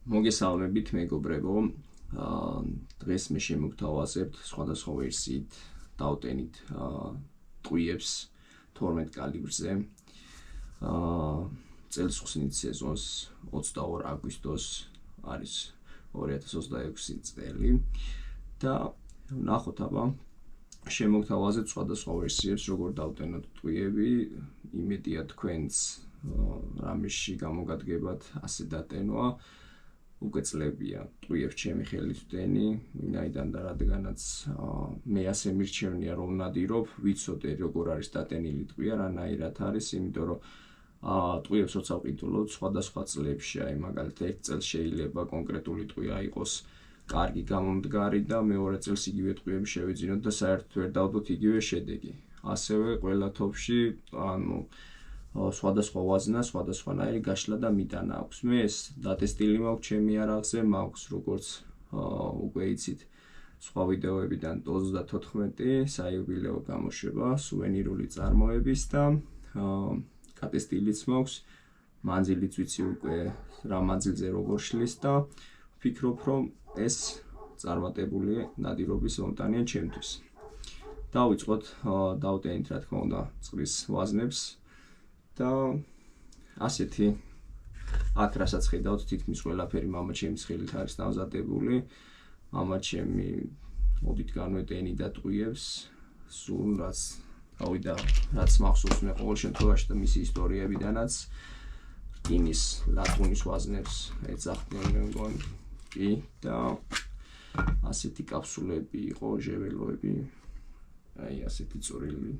მოგესალმებით მეგობრებო, დღეს მე შემოგთავაზებთ სხვადასხვა ვერსიით დავტენით ტყვიებს 12 კალიბრზე წელს ხსნით სეზონს 22 აგვისტოს არის 2026 წელი და ნახოთ აბა შემოგთავაზებთ სხვადასხვა ვერსიებს როგორ დავტენოთ ტყვიები იმედია თქვენს რამეში გამოგადგებათ ასე დატენვა უკვე წლებია ტყვიებს ჩემი ხელით ვტენი, ვინაიდან და რადგანაც მე ასე მირჩევნია რომ ნადირობ, ვიცოდე როგორ არის დატენილი ტყვია, რანაირად არის, იმიტომ რომ ტყვიებს როცა ვყიდულობ სხვადასხვა წლებში, აი მაგალითად ერთ წელს შეიძლება კონკრეტული ტყვია იყოს კარგი გამომდგარი და მეორე წელს იგივე ტყვიები შევიძინოთ და საერთოდ ვერ დავდოთ იგივე შედეგი. ასევე ყველა თოფში სხვადასხვა ვაზნა, სხვადასხვანაირი გაშლა და მიტანა აქვს. მე ეს დატესტილი მაქვს ჩემი არაღზე, მაქვს როგორც უკვე იცით სხვა ვიდეოებიდან 34 საიუბილეო გამოშვება სუვენირული წარმოების და გატესტილიც მაქვს. მანძილიც ვიცი უკვე რა მანძილზე როგორ შლის და ვფიქრობ რომ ეს წარმატებული ნადირობის მომტანია ჩემთვის. დავიწყოთ დავტენით რა თქმა უნდა წყლის ვაზნებს და ასეთი აქ რასაც ხედავთ თითქმის ყველაფერი მამაჩემის ხელით არის დამზადებული. მამაჩემი ოდით განვეტენი და ტყვიებს სულ რაც მახსოვს მე ყოველ შემთხვევაში და მისი ისტორიებიდანაც რკინის ლატუნის ვაზნებს ეძახდნენ მე მგონი კი და ასეთი კაფსულები იყო ჟეველოები აი ასეთი წვრილი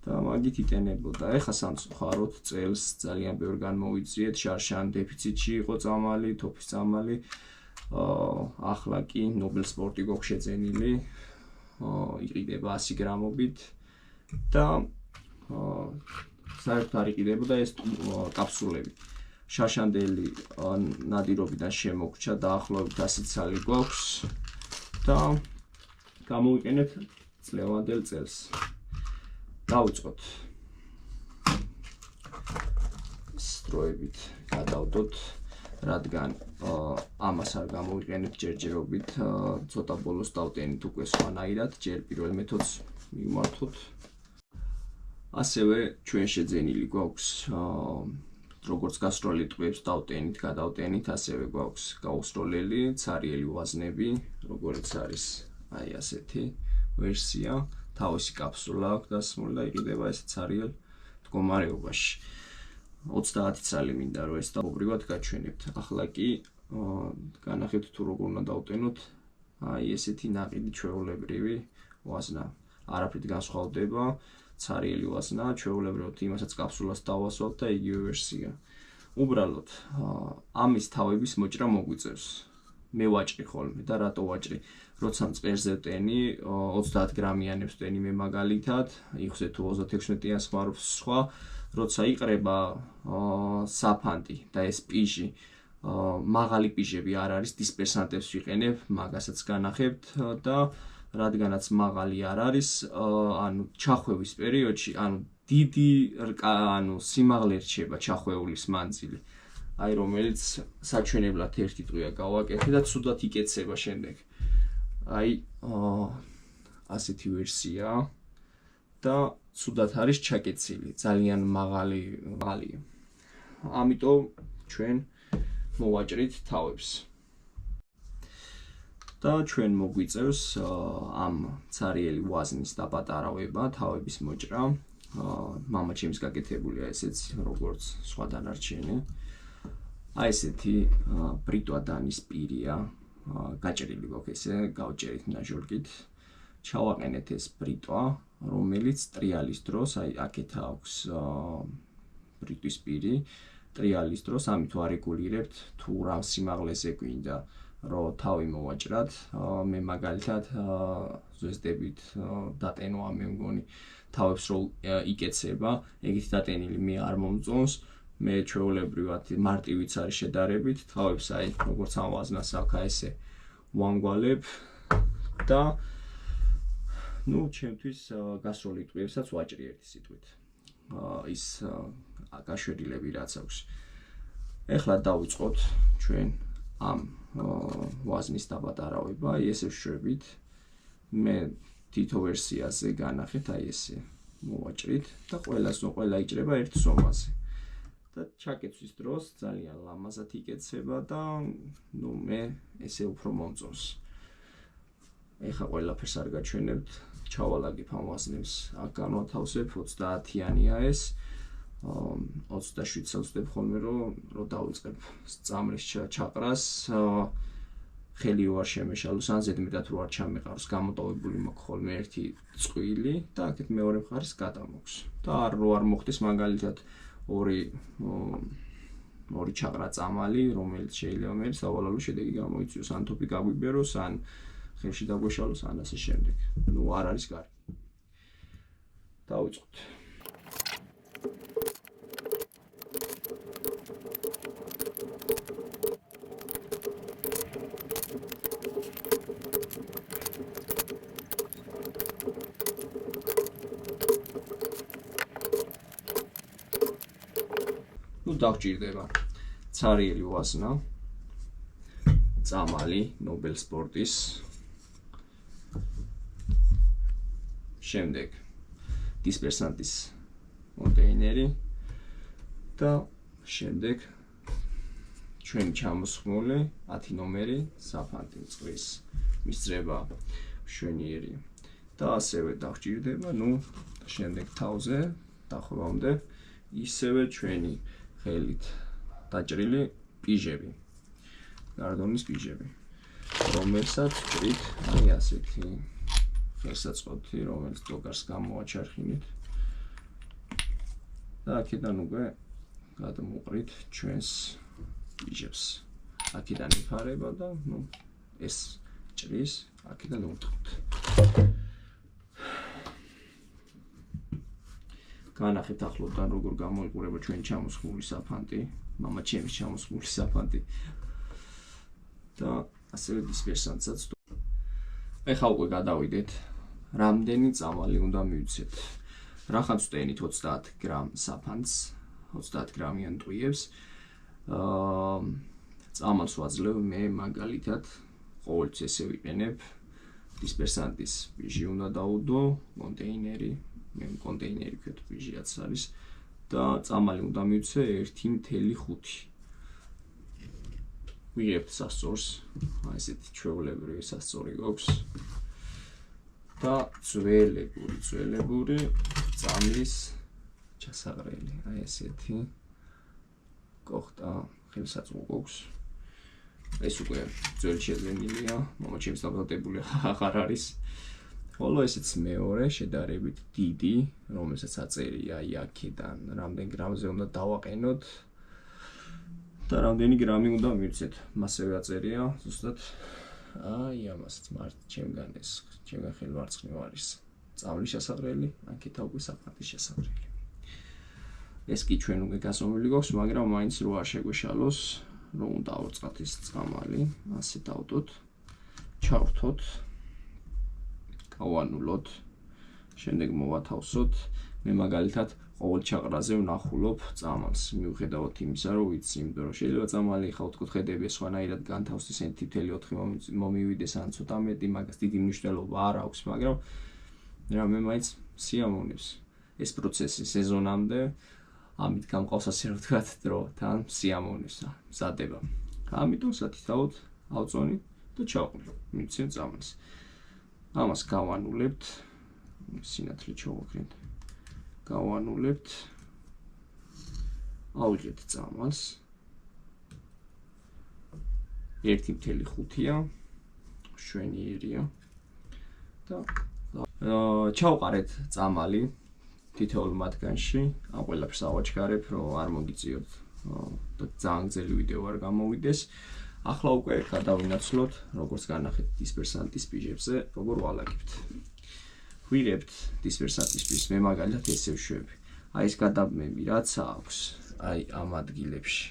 და მაგით იტენებოდა. ეხა სამწუხაროდ წელს ძალიან ბევრ განმოვიძიეთ, შარშან დეფიციტში იყო წამალი, თოფის წამალი. ახლა კი ნობელ სპორტი გვაქვს შეძენილი, იყიდება 100 გრამობით და საერთოდ არ იყიდებოდა ეს კაფსულები. შარშანდელი ნადირობიდან შემოგრჩა დაახლოებით 100 ცალი გვაქვს და გამოვიყენეთ წლევანდელ წელს. დავიწყოთ სტროებით გადავდოთ, რადგან ამას არ გამოვიყენებთ ჯერჯერობით, ცოტა ბოლოს დავტენით უკვე სხვანაირად, ჯერ პირველ მეთოდს მივმართოთ. ასევე ჩვენ შეძენილი გვაქვს როგორც გასროლი ტყვიებს დავტენით, გადავტენით, ასევე გვაქვს გაუსროლელი ცარიელი ვაზნები, როგორც არის აი ასეთი ვერსია. თავისი კაფსულა აქვს დასმული და იყიდება ეს ცარიელ მდგომარეობაში. 30 ცალი მინდა რომ ეს დაუბრალოდ გაჩვენებთ. ახლა კი განახეთ თუ როგორ უნდა დავტენოთ აი ესეთი ნაყიდი ჩვეულებრივი ვაზნა. არაფრით განსხვავდება ცარიელი ვაზნა, ჩვეულებრივად იმასაც კაფსულას დავასვათ და იგივე ვერსია. უბრალოდ ამის თავების მოჭრა მოგვიწევს. მე ვაჭრი ხოლმე და რატო ვაჭრი? როცა მწყერზე ვტენი 30 გრამიანებს ვტენი მე მაგალითად, იხსე თუ 36-იან სხვა, როცა იყრება საფანტი და ეს პიჟი, მაღალი პიჟები არ არის, დისპერსანტებს ვიყენებ, მაგასაც განახებთ და რადგანაც მაღალი არ არის, ანუ ჩახვევის პერიოდში, ანუ დიდი სიმაღლე რჩება ჩახვეულის მანძილი. აი რომელიც საჩვენებლად ერთი ტყვია გავაკეთე და ცუდად იკეცება შემდეგ. აი ასეთი ვერსია და ცუდად არის ჩაკეცილი, ძალიან მაღალია. ამიტომ ჩვენ მოვაჭრით თავებს. და ჩვენ მოგვიწევს ამ ცარიელი ვაზნის დაპატარავება, თავების მოჭრა. მამაჩემის გაკეთებულია ესეც როგორც სხვა დანარჩენი. აი ესეთი ბრიტვა დანის პირია, გაჭრილი გვაქვს ესე, გავჭერით ნაჟორკით. ჩავაყენეთ ეს ბრიტვა, რომელიც ტრიალის დროს, აი აქეთ აქვს ბრიტვის პირი, ტრიალის დროს ამით ვარეგულირებთ თუ რა სიმაღლეზე გვინდა რომ თავი მოვაჭრათ. მე მაგალითად ზუსტებით დატენვა მე მგონი თავებს რო იკეცება, ეგეთ დატენილი მე არ მომწონს. მე ჩვეულებრივად მარტივიც არის შედარებით, თავებს აი როგორც ამ ვაზნას აქვს ესე ვამგვალებ და ჩემთვის გასროლი ტყვიებსაც ვაჭრი ერთი სიტყვით. ის გაშვერილები რაც აქვს. ეხლა დავიწყოთ ჩვენ ამ ვაზნის დაპატარავება, აი ესე ვშვებით. მე თითო ვერსიაზე განახეთ, აი ესე მოვაჭრით და ყველა იჭრება ერთ ზომაზე. და ჩაკეცვის დროს ძალიან ლამაზად იკეცება და ნუ მე ესე უფრო მომწონს. ეხა ყველაფერს არ გაჩვენებთ, ჩავალაგებ ამ ვაზნებს, აქ განვათავსებ 30-იანია ეს. 27-ს ვწდებ ხოლმე რომ დავიწყებ წამლის ჩაყრას, ხელი უარ შემეშალოს, ან ზედმეტად რო არ ჩამეყაროს, გამოტოვებული მაქვს ხოლმე ერთი წყვილი და აქეთ მეორე მხარეს გადამოქვს. და რო არ მოხდეს მაგალითად ორი ჩაყრა წამალი, რომელიც შეიძლება მე სავალალო შედეგი გამოიწვიოს, ან თოფი გაგვიბეროს, ან ხელში დაგვეშალოს, ან ასე შემდეგ. ნუ არ არის კარგი. დავიწყოთ. დავჭირდება ცარიელი ვაზნა, წამალი, ნობელ სპორტის, შემდეგ დისპერსანტის კონტეინერი და შემდეგ ჩვენი ჩამოსხმული 10 ნომერი საფანტი წყლის მისწრება მშვენიერი და ასევე დავჭირდება, ნუ შემდეგ თავზე დახვევამდე ისევე ჩვენი ხელით დაჭრილი პიჟები, გარდონის პიჟები, რომელსაც ვჭრით აი ასეთი ხელსაწყოთი, რომელიც დოგარს გამოაჩარხინით და აქედან უკვე გადმოვყრით ჩვენს პიჟებს. აქედან იფარება და ნუ ეს ჭრის, აქედან უტყობთ. განახეთ ახლოდან როგორ გამოიყურება ჩვენი ჩამოსხმული საფანტი, მამა ჩემის ჩამოსხმული საფანტი და ასევე დისპერსანტსაც. ეხლა უკვე გადავიდეთ, რამდენი წამალი უნდა მივიცეთ. რახან ვწტენით 30 გრამ საფანტს, 30 გრამიან ტვიებს. წამალს ვაძლევ მე მაგალითად ყოველთვის ესე ვიყენებ. დისპერსანტის პიჟი უნდა დაუდო, კონტეინერი, მე კონტეინერი ვქეთ პიჟიაც არის და წამალი უნდა მივცე 1.5. ვიღებთ სასწორს, აი ესეთი ჩვეულებრივი სასწორი გვაქვს და ძველებური წამლის ჩასაღრელი, აი ესეთი კოხტა ხელსაწყო გვაქვს. ეს უკვე ძველი შეძენილია, მამა ჩემს დამზადებული აღარ არის. ხოლო ესეც მეორე შედარებით დიდი, რომელსაც აწერია აი აქედან, რამდენ გრამზე უნდა დავაყენოთ და რამდენი გრამი უნდა მივცეთ. მასევე აწერია, ზუსტად აი ამასაც ჩემგან ხელვარცხნივ არის წამლის შესაძლებელი, აქეთა უკვე საფანტის შესაძლებელი. ეს კი ჩვენ უკვე გასწავლილი გვაქვს, მაგრამ მაინც რო არ შეგვეშალოს, რომ უნდა ავწყათ ეს წამალი, ასე დავდოთ, ჩავრთოთ, გავანულოთ, შემდეგ მოვათავსოთ. მე მაგალითად ყოველ ჩაყრაზე ვნახულობ წამალს, მიუხედავად იმისა, რომ ვიცი, იმიტომ რომ შეიძლება წამალი ხა ოთხკუთხედები სხვანაირად განთავსდეს, 1.4 მომივიდეს, ან ცოტა მეტი, მაგას დიდი მნიშვნელობა არ აქვს, მაგრამ მე მაინც სიამოვნებს ეს პროცესი სეზონამდე. ამით გამყავს ასე რომ ვთქვათ დრო თან სიამოვნებს მზადება. ამიტომ სათითაოდ ავწონი და ჩავყრი მიცემ წამალს. ამას გავანულებთ, სინათლე ჩავაქრით. გავანულებთ. ავიღეთ წამალს. 1.5-ია, მშვენიერია და ჩავყარეთ წამალი თითოეულ მათგანში. ამ ყველაფერს ავაჩქარებ, რომ არ მოგიწიოთ და ძალიან გრძელი ვიდეო არ გამოვიდეს. ახლა უკვე გადავინაცვლოთ, როგორც განახეთ დისპერსანტის პიჟებზე, როგორ ვალაგებთ. ვირებთ დისპერსანტის პიჟს, მე მაგალითად ესე ვშვები. აი ეს გადაბმები რაც აქვს, აი ამ ადგილებში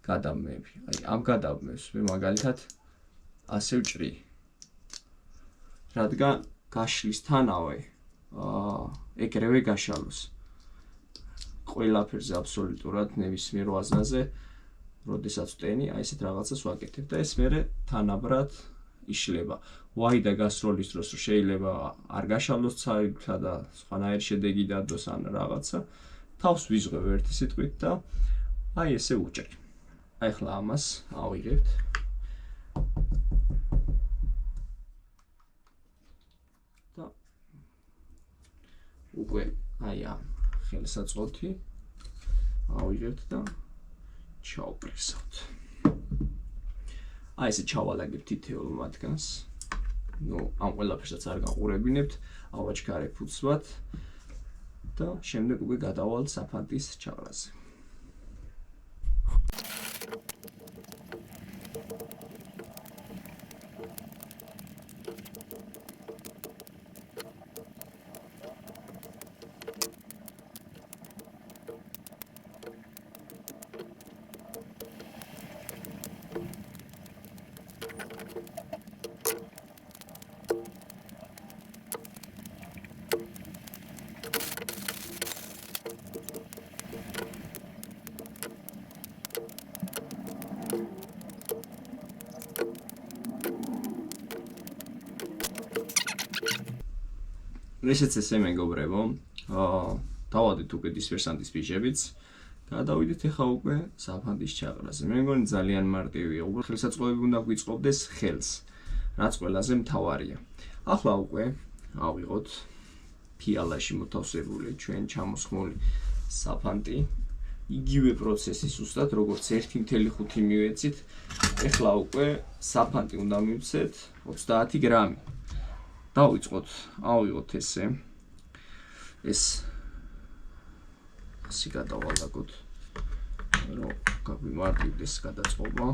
გადაბმები. აი ამ გადაბმებს მე მაგალითად ასე ვჭრი. რადგან გაშლისთანავე ეგრევე გაშალოს. ყველაფერზე აბსოლუტურად ნებისმიერ ვაზნაზე როდესაც ვტენი, აი ესეთ რაღაცას ვაკეთებ და ეს მერე თანაბრად იშლება. Y და გასროლის დროს შეიძლება არ გაშალოს ცალკე და სხვანაირი შედეგი დადოს ან რაღაცა. თავს ვიზღვევ ერთი სიტყვით და აი ესე უჭერ. აი ახლა ამას ავიღებთ. და უკვე აი ამ ხელსაწყოთი ავიღებთ და ჩავპრესავთ. აი ესე ჩავალაგებთ თითოეულ მათგანს. ამ ყველაფერსაც არ გაყურებინებთ, ავაჩქარებ უცბად და შემდეგ უკვე გადავალთ საფანტის ჩაყრაზე. ესეც ესე მეგობრებო, დავადეთ უკვე დისპერსანტის ფიჟებიც, გადავიდეთ ახლა უკვე საფანტის ჩაყრაზე. მე მგონი ძალიან მარტივია, უბრალოდ ხელსაწყოები უნდა გვიწყობდეს ხელს, რაც ყველაზე მთავარია. ახლა უკვე ავიღოთ ფიალაში მოთავსებული ჩვენ ჩამოსხმული საფანტი. იგივე პროცესი ზუსტად, როგორც 1.5 მივეცით, ახლა უკვე საფანტი უნდა მივცეთ 30 გრამი. დავიწყოთ, ავიღოთ ესე. ეს ასე გადავალაგოთ, რომ გაგვიმარტივდეს გადაწყობა.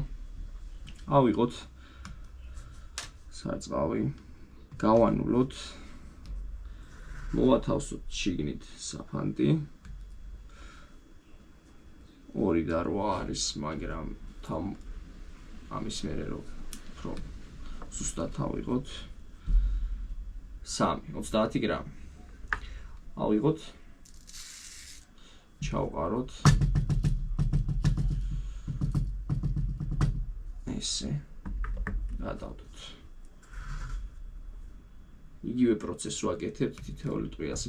ავიღოთ სარწყავი, გავანულოთ, მოვათავსოთ შიგნით საფანტი. 2 და 8 არის, მაგრამ ამის მერე რომ ზუსტად ავიღოთ 30 გრამი. ავიღოთ, ჩავყაროთ ესე, გადავდოთ. იგივე პროცესს ვაკეთებთ თითოეული ტყვიას.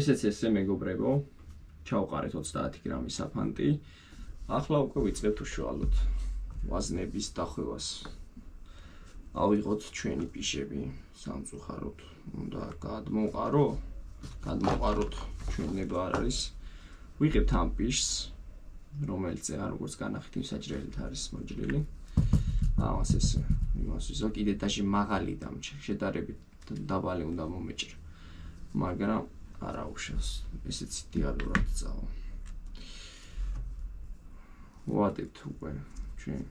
ესეც ესე მეგობრებო, ჩავყარეთ 30 გრამი საფანტი. ახლა უკვე ვიწყებთ უშუალოდ ვაზნების დახვევას. ავიღოთ ჩვენი პიშები, სამწუხაროდ უნდა გადმოყაროთ, ჩვენება არ არის. ვიღებთ ამ პიშს, რომელიც როგორც განახით მსაჯრელით არის მოჭრილი. ამას ესე, იმას ვიზო, კიდე დაში მაღალი და შედარებით დაბალი უნდა მომეჭრა. მაგრამ არა უშავს, ესეც იდეალურად წავა. ვუატებთ უკვე ჩვენ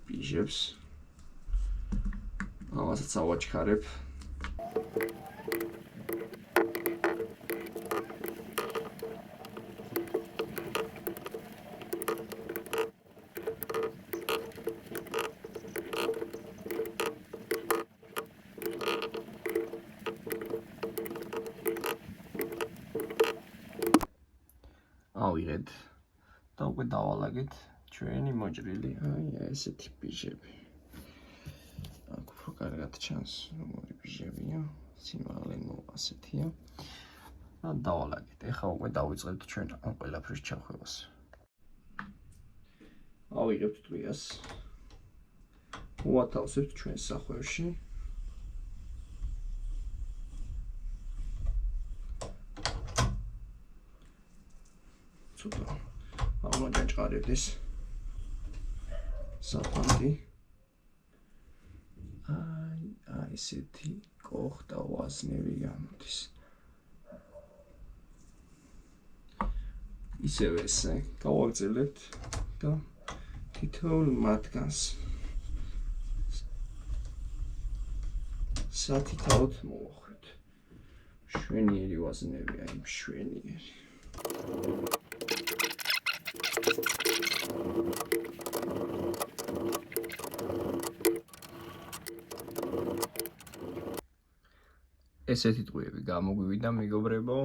პიჟებს. ამასაც ავაჩქარებ. ავიღეთ და უკვე დავალაგეთ ჩვენი მოჭრილი, აი ესეთი პიჟები. აქ უფრო კარგად ჩანს, რომელი პიჟებია, სიმაღლე ასეთია. და დავალაგეთ. ეხლა უკვე დავიწყებთ ჩვენ ამ ყველაფრის ჩახვევას. ავიღებთ ტყვიას. მოვათავსებთ ჩვენ სახვევში. ცოტა აღმოჯაჭყარებდეს საფანტი. აი ესეთი კოხტა ვაზნები გამოდის. ისევ ესე გავაგრძელებთ და თითოეულ მათგანს სათითაოდ მოვახვით. მშვენიერი ვაზნები, აი მშვენიერი. ესეთი ტყუები გამოგვივიდა მეგობრებო,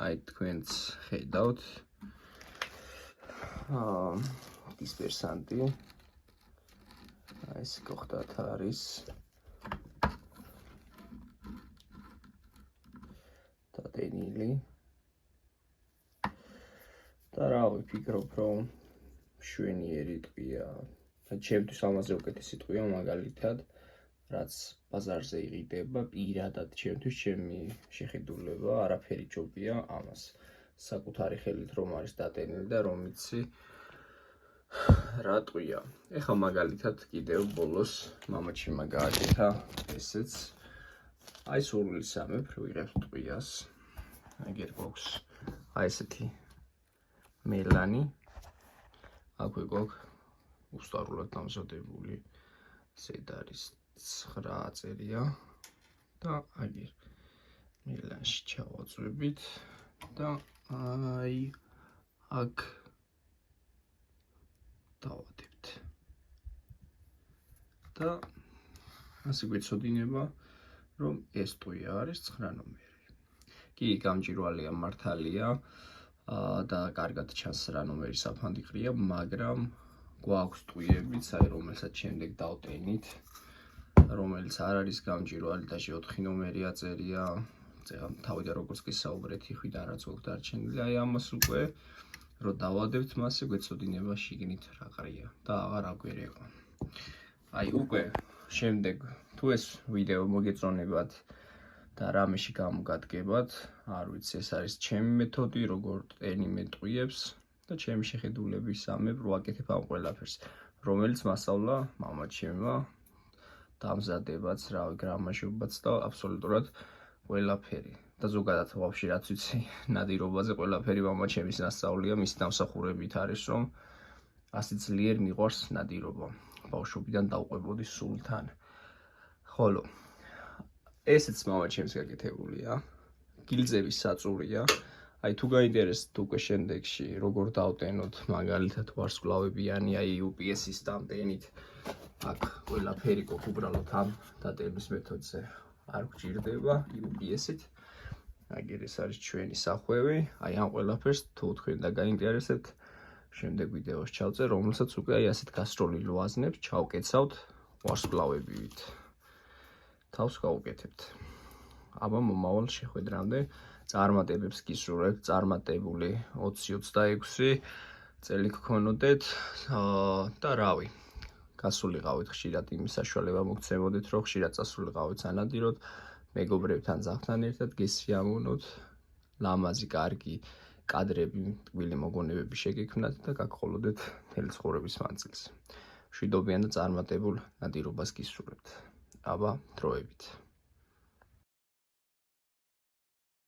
აი თქვენც ხედავთ. დისპერსანტი. ეს გახდათ არის დადენილი. და რა ვიფიქრობ, რომ მშვენიერი ტყუია. ჩემთვის ამაზე უკეთესი ტყუია მაგალითად, რაც ბაზარზე იყიდება, პირადად ჩემთვის ჩემი შეხედულება, არაფერი ჯობია ამას. საკუთარი ხელით რომ არის დადენილი და რომ იცი რა ტყუია. ეხლა მაგალითად კიდევ ბოლოს მამაჩემმა გააკეთა ესეც. აი სურვილისამებრ ვიღებთ ტყუიას. აგერ გვაქვს აი ესეთი მელანი. აქვე გვაქვს უსტარულად დამზადებული. ზედ არის 9 წერია და აგერ მელანში ჩავაწვევით და აი აქ დავადებთ. და ასე გვეცოდინება, რომ ეს ტყუია არის 9 ნომერი. კი, გამჭვირვალეა, მართალია და კარგად ჩანს რა ნომერი საფანდი ყრია, მაგრამ გვაქვს ტყუებიც, აი რომელსაც შემდეგ დავტენით, რომელიც არ არის გამჭვირვალე და 4 ნომერი აწერია. თავიდან როგორც გესაუბრეთ, იხვიდან რაც გვაქვს დარჩენილი, აი ამას უკვე რო დავადებთ, მასე გვეცოდინება შიგნით რა ყრია და აღარ აგვერევა. აი უკვე შემდეგ თუ ეს ვიდეო მოგეწონებათ და რამეში გამოგადგებათ, არ ვიცი, ეს არის ჩემი მეთოდი, როგორ ტენიმე ტყუებს და ჩემი შეხედულებისამებრ ვაკეთებ ამ ყველაფერს, რომელიც მასწავლა მამაჩემმა, დამზადებაც, რავი, გრამაჟობაც და აბსოლუტურად ყველაფერი. და ზოგადად ვაფშე რაც ვიცი, ნადირობაზე ყველაფერი მამაჩემის ნასწავლია, მისი დამსახურებით არის, რომ ასე ძლიერ მიყვარს ნადირობა. ბავშვობიდან დავყვებოდი სულთან. ხოლო ესეც მამაჩემს გაკეთებულია. გილზების საწურია. აი თუ გაინტერესებთ უკვე შემდეგში როგორ დავტენოთ მაგალითად ვარსკვლავებიანი აი UPS-ის დამტენით, აქ ყველაფერი გვაქვს უბრალოდ ამ დატენის მეთოდზე არ გვჭირდება UPS-ით. აგერ ეს არის ჩვენი სახვევი, აი ამ ყველაფერს თუ თქვენ და გაინტერესებთ, შემდეგ ვიდეოს ჩავწერ, რომელსაც უკვე აი ასეთ გასროლილ ვაზნებს ჩავკეცავთ ვარსკვლავებით. თავს გავუკეთებთ. აბა მომავალ შეხვედრამდე წარმატებებს გისურვებთ, წარმატებული 2026 წელი გქონოდეთ და რავი, გასულიყავით ხშირად იმის საშუალება მოგცემოდეთ, რომ ხშირად წასულიყავით სანადიროდ, მეგობრებთან ძაღლთან ერთად გესიამოვნოთ, ლამაზი, კარგი კადრები, ტკბილი მოგონებები შეგექმნათ და გაგხოლოდეთ მთელი ცხოვრების მანძილზე. მშვიდობიან და წარმატებულ ნადირობას გისურვებთ. აბა, დროებით.